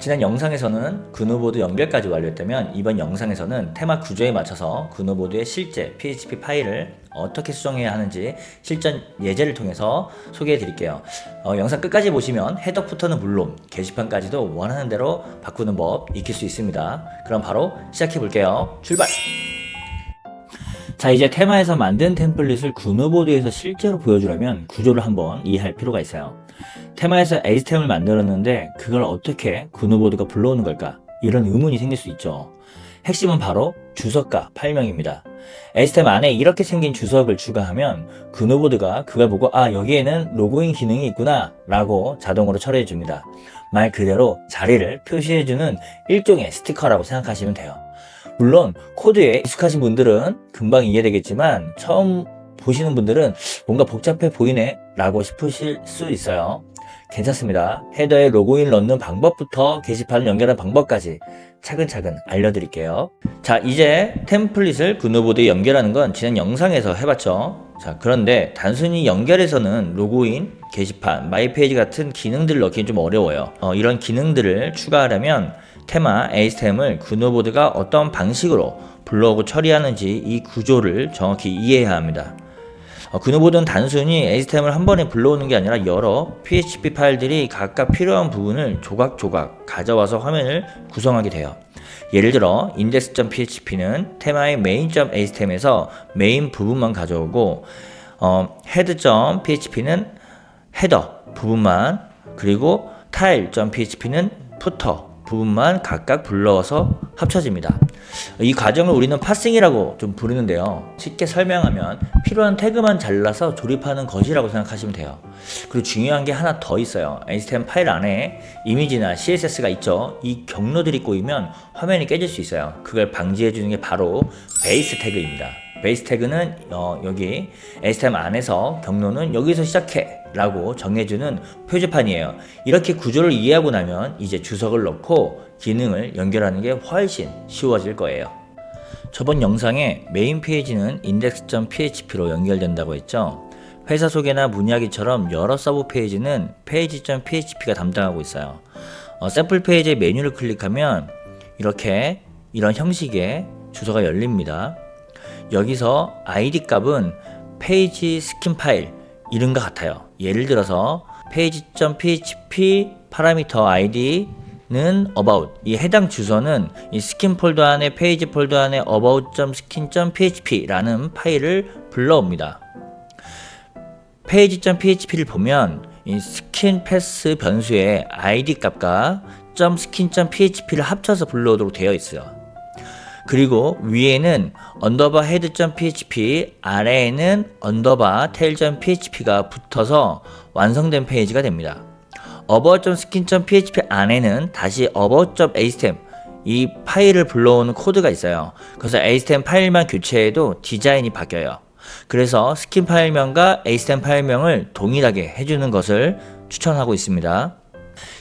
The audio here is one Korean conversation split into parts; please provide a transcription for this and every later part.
지난 영상에서는 그누보드 연결까지 완료했다면 이번 영상에서는 테마 구조에 맞춰서 그누보드의 실제 PHP 파일을 어떻게 수정해야 하는지 실전 예제를 통해서 소개해 드릴게요. 영상 끝까지 보시면 헤더 푸터는 물론 게시판까지도 원하는 대로 바꾸는 법 익힐 수 있습니다. 그럼 바로 시작해 볼게요. 출발! 자, 이제 테마에서 만든 템플릿을 그누보드에서 실제로 보여주려면 구조를 한번 이해할 필요가 있어요. 테마에서 HTML을 만들었는데 그걸 어떻게 그누보드가 불러오는 걸까? 이런 의문이 생길 수 있죠. 핵심은 바로 주석과 파일명입니다. HTML 안에 이렇게 생긴 주석을 추가하면 그누보드가 그걸 보고 여기에는 로그인 기능이 있구나 라고 자동으로 처리해 줍니다. 말 그대로 자리를 표시해주는 일종의 스티커라고 생각하시면 돼요. 물론 코드에 익숙하신 분들은 금방 이해되겠지만 처음 보시는 분들은 뭔가 복잡해 보이네 라고 싶으실 수 있어요. 괜찮습니다. 헤더에 로그인 넣는 방법부터 게시판을 연결하는 방법까지 차근차근 알려드릴게요. 자, 이제 템플릿을 그누보드에 연결하는 건 지난 영상에서 해봤죠. 자, 그런데 단순히 연결해서는 로그인, 게시판, 마이페이지 같은 기능들을 넣기는 좀 어려워요. 이런 기능들을 추가하려면 테마 HTML을 그누보드가 어떤 방식으로 불러오고 처리하는지 이 구조를 정확히 이해해야 합니다. 그누보드는 단순히 HTML 한 번에 불러오는 게 아니라 여러 PHP 파일들이 각각 필요한 부분을 조각조각 가져와서 화면을 구성하게 돼요. 예를 들어 index.php는 테마의 main.html에서 메인 부분만 가져오고 head.php는 헤더 부분만, 그리고 tile.php는 푸터 부분만 각각 불러서 합쳐집니다. 이 과정을 우리는 파싱이라고 좀 부르는데요. 쉽게 설명하면 필요한 태그만 잘라서 조립하는 것이라고 생각하시면 돼요. 그리고 중요한 게 하나 더 있어요. HTML 파일 안에 이미지나 CSS가 있죠. 이 경로들이 꼬이면 화면이 깨질 수 있어요. 그걸 방지해 주는 게 바로 베이스 태그입니다. 베이스 태그는 여기 HTML 안에서 경로는 여기서 시작해 라고 정해주는 표지판이에요. 이렇게 구조를 이해하고 나면 이제 주석을 넣고 기능을 연결하는 게 훨씬 쉬워질 거예요. 저번 영상에 메인 페이지는 index.php로 연결된다고 했죠. 회사 소개나 문의하기처럼 여러 서브 페이지는 page.php가 담당하고 있어요. 샘플 페이지의 메뉴를 클릭하면 이렇게 이런 형식의 주소가 열립니다. 여기서 id 값은 페이지 스킨 파일 이름과 같아요. 예를 들어서 page.php 파라미터 id는 about, 이 해당 주소는 이 스킨 폴더 안에 페이지 폴더 안에 about.skin.php 라는 파일을 불러옵니다. page.php를 보면 이 스킨 패스 변수의 id 값과 .skin.php를 합쳐서 불러오도록 되어 있어요. 그리고 위에는 언더바 헤드.php, 아래에는 언더바 테일.php가 붙어서 완성된 페이지가 됩니다. about.skin.php 안에는 다시 about.html 이 파일을 불러오는 코드가 있어요. 그래서 html 파일만 교체해도 디자인이 바뀌어요. 그래서 스킨 파일명과 html 파일명을 동일하게 해주는 것을 추천하고 있습니다.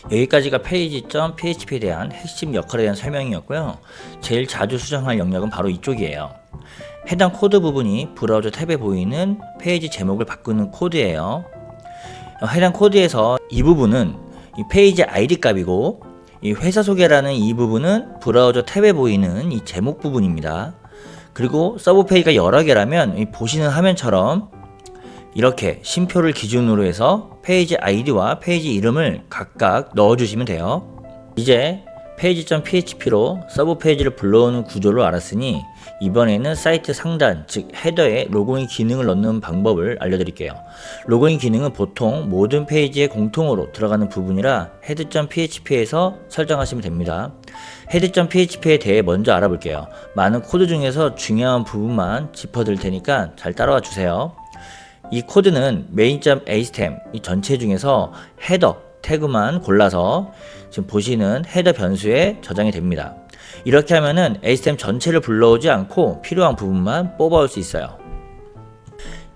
여기까지가 page.php에 대한 핵심 역할에 대한 설명이었고요. 제일 자주 수정할 영역은 바로 이쪽이에요. 해당 코드 부분이 브라우저 탭에 보이는 페이지 제목을 바꾸는 코드예요. 해당 코드에서 이 부분은 이 페이지 ID 값이고, 이 회사 소개라는 이 부분은 브라우저 탭에 보이는 이 제목 부분입니다. 그리고 서브 페이지가 여러 개라면 이 보시는 화면처럼 이렇게 쉼표를 기준으로 해서 페이지 아이디와 페이지 이름을 각각 넣어주시면 돼요. 이제 page.php로 서브 페이지를 불러오는 구조를 알았으니 이번에는 사이트 상단, 즉 헤더에 로그인 기능을 넣는 방법을 알려드릴게요. 로그인 기능은 보통 모든 페이지에 공통으로 들어가는 부분이라 head.php에서 설정하시면 됩니다. head.php에 대해 먼저 알아볼게요. 많은 코드 중에서 중요한 부분만 짚어드릴 테니까 잘 따라와 주세요. 이 코드는 main.html 이 전체 중에서 헤더 태그만 골라서 지금 보시는 헤더 변수에 저장이 됩니다. 이렇게 하면은 HTML 전체를 불러오지 않고 필요한 부분만 뽑아올 수 있어요.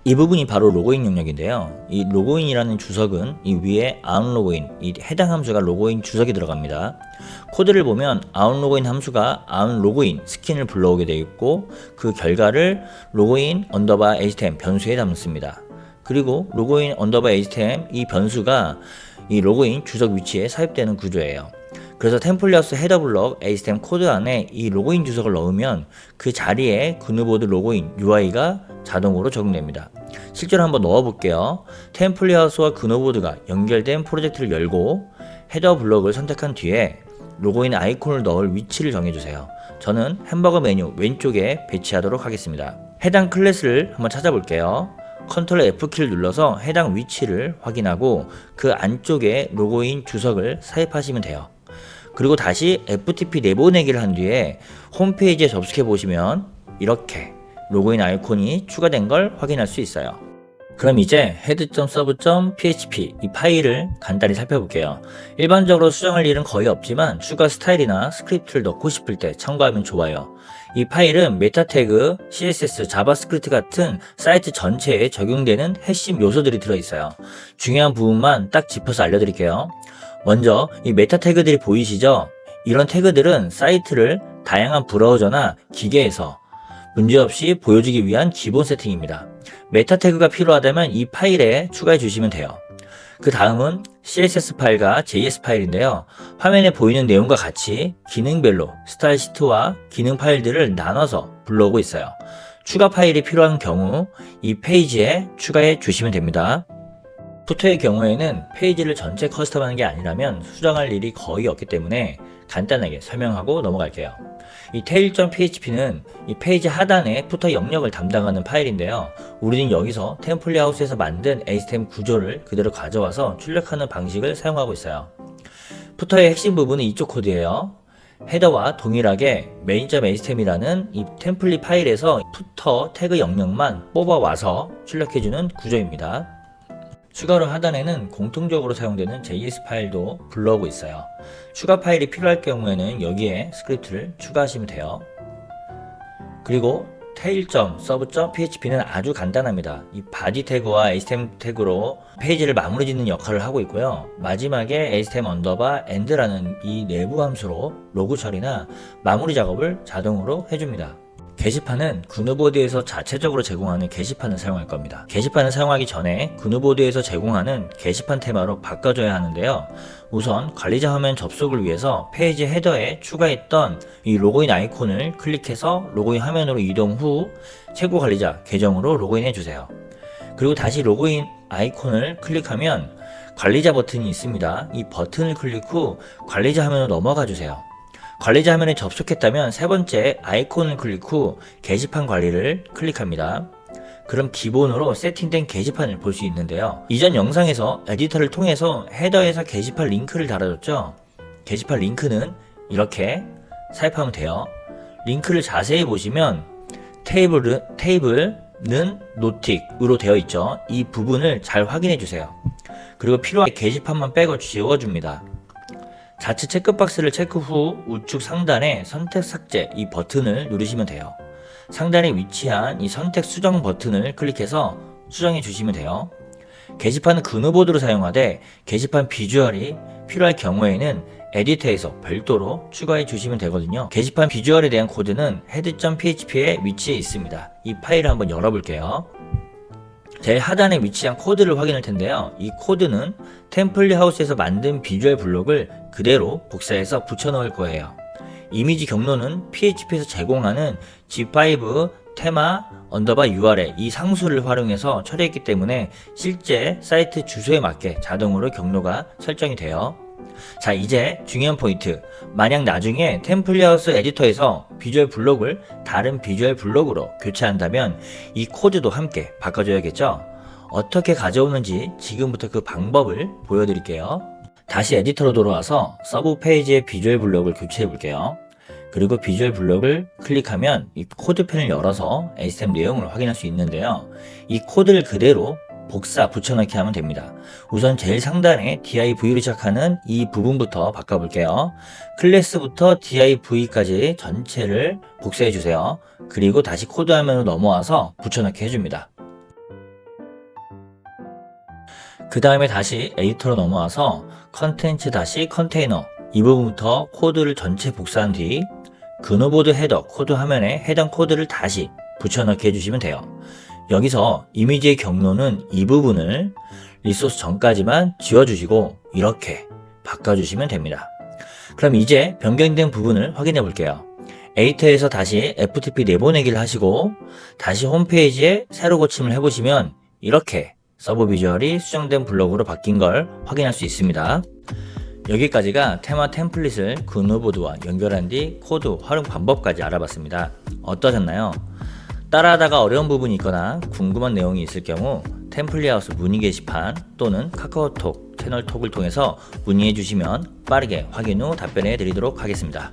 이 부분이 바로 로그인 영역인데요. 이 로그인이라는 주석은 이 위에 onLogin, 이 해당 함수가 로그인 주석이 들어갑니다. 코드를 보면 onLogin 함수가 onLogin 스킨을 불러오게 되어 있고, 그 결과를 로그인 언더바 html 변수에 담습니다. 그리고 로그인 언더바 html 이 변수가 이 로그인 주석 위치에 삽입되는 구조예요. 그래서 템플리어스 헤더 블럭 HTML 코드 안에 이 로그인 주석을 넣으면 그 자리에 그누보드 로그인 UI가 자동으로 적용됩니다. 실제로 한번 넣어볼게요. 템플리어스와 그누보드가 연결된 프로젝트를 열고 헤더 블럭을 선택한 뒤에 로그인 아이콘을 넣을 위치를 정해주세요. 저는 햄버거 메뉴 왼쪽에 배치하도록 하겠습니다. 해당 클래스를 한번 찾아볼게요. 컨트롤 F키를 눌러서 해당 위치를 확인하고 그 안쪽에 로그인 주석을 삽입하시면 돼요. 그리고 다시 FTP 내보내기를 한 뒤에 홈페이지에 접속해 보시면 이렇게 로그인 아이콘이 추가된 걸 확인할 수 있어요. 그럼 이제 head.serve.php 이 파일을 간단히 살펴볼게요. 일반적으로 수정할 일은 거의 없지만 추가 스타일이나 스크립트를 넣고 싶을 때 참고하면 좋아요. 이 파일은 메타 태그, CSS, 자바스크립트 같은 사이트 전체에 적용되는 핵심 요소들이 들어있어요. 중요한 부분만 딱 짚어서 알려드릴게요. 먼저 이 메타 태그들이 보이시죠? 이런 태그들은 사이트를 다양한 브라우저나 기계에서 문제없이 보여주기 위한 기본 세팅입니다. 메타 태그가 필요하다면 이 파일에 추가해 주시면 돼요. 그 다음은 CSS 파일과 JS 파일인데요. 화면에 보이는 내용과 같이 기능별로 스타일 시트와 기능 파일들을 나눠서 불러오고 있어요. 추가 파일이 필요한 경우 이 페이지에 추가해 주시면 됩니다. 푸터의 경우에는 페이지를 전체 커스텀하는 게 아니라면 수정할 일이 거의 없기 때문에 간단하게 설명하고 넘어갈게요. 이 tail.php는 이 페이지 하단에 푸터 영역을 담당하는 파일인데요. 우리는 여기서 템플릿하우스에서 만든 HTML 구조를 그대로 가져와서 출력하는 방식을 사용하고 있어요. 푸터의 핵심 부분은 이쪽 코드예요. 헤더와 동일하게 main.html이라는 이 템플릿 파일에서 푸터 태그 영역만 뽑아와서 출력해주는 구조입니다. 추가로 하단에는 공통적으로 사용되는 JS 파일도 불러오고 있어요. 추가 파일이 필요할 경우에는 여기에 스크립트를 추가하시면 돼요. 그리고 tail.serve.php는 아주 간단합니다. 이 바디 태그와 HTML 태그로 페이지를 마무리 짓는 역할을 하고 있고요. 마지막에 HTML_end라는 이 내부 함수로 로그 처리나 마무리 작업을 자동으로 해줍니다. 게시판은 그누보드에서 자체적으로 제공하는 게시판을 사용할 겁니다. 게시판을 사용하기 전에 그누보드에서 제공하는 게시판 테마로 바꿔줘야 하는데요. 우선 관리자 화면 접속을 위해서 페이지 헤더에 추가했던 이 로그인 아이콘을 클릭해서 로그인 화면으로 이동 후 최고 관리자 계정으로 로그인해 주세요. 그리고 다시 로그인 아이콘을 클릭하면 관리자 버튼이 있습니다. 이 버튼을 클릭 후 관리자 화면으로 넘어가 주세요. 관리자 화면에 접속했다면 세 번째 아이콘을 클릭 후 게시판 관리를 클릭합니다. 그럼 기본으로 세팅된 게시판을 볼 수 있는데요. 이전 영상에서 에디터를 통해서 헤더에서 게시판 링크를 달아줬죠. 게시판 링크는 이렇게 삽입하면 돼요. 링크를 자세히 보시면 테이블은 노틱으로 되어 있죠. 이 부분을 잘 확인해 주세요. 그리고 필요한 게시판만 빼고 지워줍니다. 좌측 체크박스를 체크 후 우측 상단에 선택 삭제 이 버튼을 누르시면 돼요. 상단에 위치한 이 선택 수정 버튼을 클릭해서 수정해 주시면 돼요. 게시판은 그누보드로 사용하되 게시판 비주얼이 필요할 경우에는 에디터에서 별도로 추가해 주시면 되거든요. 게시판 비주얼에 대한 코드는 head.php에 위치해 있습니다. 이 파일을 한번 열어볼게요. 제일 하단에 위치한 코드를 확인할 텐데요. 이 코드는 템플릿하우스에서 만든 비주얼 블록을 그대로 복사해서 붙여 넣을 거예요. 이미지 경로는 PHP에서 제공하는 G5 테마 URL 이 상수를 활용해서 처리했기 때문에 실제 사이트 주소에 맞게 자동으로 경로가 설정이 돼요. 자, 이제 중요한 포인트. 만약 나중에 템플릿하우스 에디터에서 비주얼 블록을 다른 비주얼 블록으로 교체한다면 이 코드도 함께 바꿔줘야겠죠? 어떻게 가져오는지 지금부터 그 방법을 보여드릴게요. 다시 에디터로 돌아와서 서브 페이지의 비주얼 블록을 교체해 볼게요. 그리고 비주얼 블록을 클릭하면 이 코드펜을 열어서 HTML 내용을 확인할 수 있는데요. 이 코드를 그대로 복사 붙여넣기 하면 됩니다. 우선 제일 상단에 div로 시작하는 이 부분부터 바꿔볼게요. 클래스부터 div까지 전체를 복사해 주세요. 그리고 다시 코드 화면으로 넘어와서 붙여넣기 해줍니다. 그 다음에 다시 에디터로 넘어와서 컨텐츠 다시 컨테이너 이 부분부터 코드를 전체 복사한 뒤 그누보드 헤더 코드 화면에 해당 코드를 다시 붙여넣기 해주시면 돼요. 여기서 이미지의 경로는 이 부분을 리소스 전까지만 지워주시고 이렇게 바꿔주시면 됩니다. 그럼 이제 변경된 부분을 확인해 볼게요. 에디터에서 다시 FTP 내보내기를 하시고 다시 홈페이지에 새로 고침을 해보시면 이렇게 서브 비주얼이 수정된 블로그로 바뀐 걸 확인할 수 있습니다. 여기까지가 테마 템플릿을 근호보드와 연결한 뒤 코드 활용 방법까지 알아봤습니다. 어떠셨나요? 따라하다가 어려운 부분이 있거나 궁금한 내용이 있을 경우 템플릿하우스 문의 게시판 또는 카카오톡 채널 톡을 통해서 문의해 주시면 빠르게 확인 후 답변해 드리도록 하겠습니다.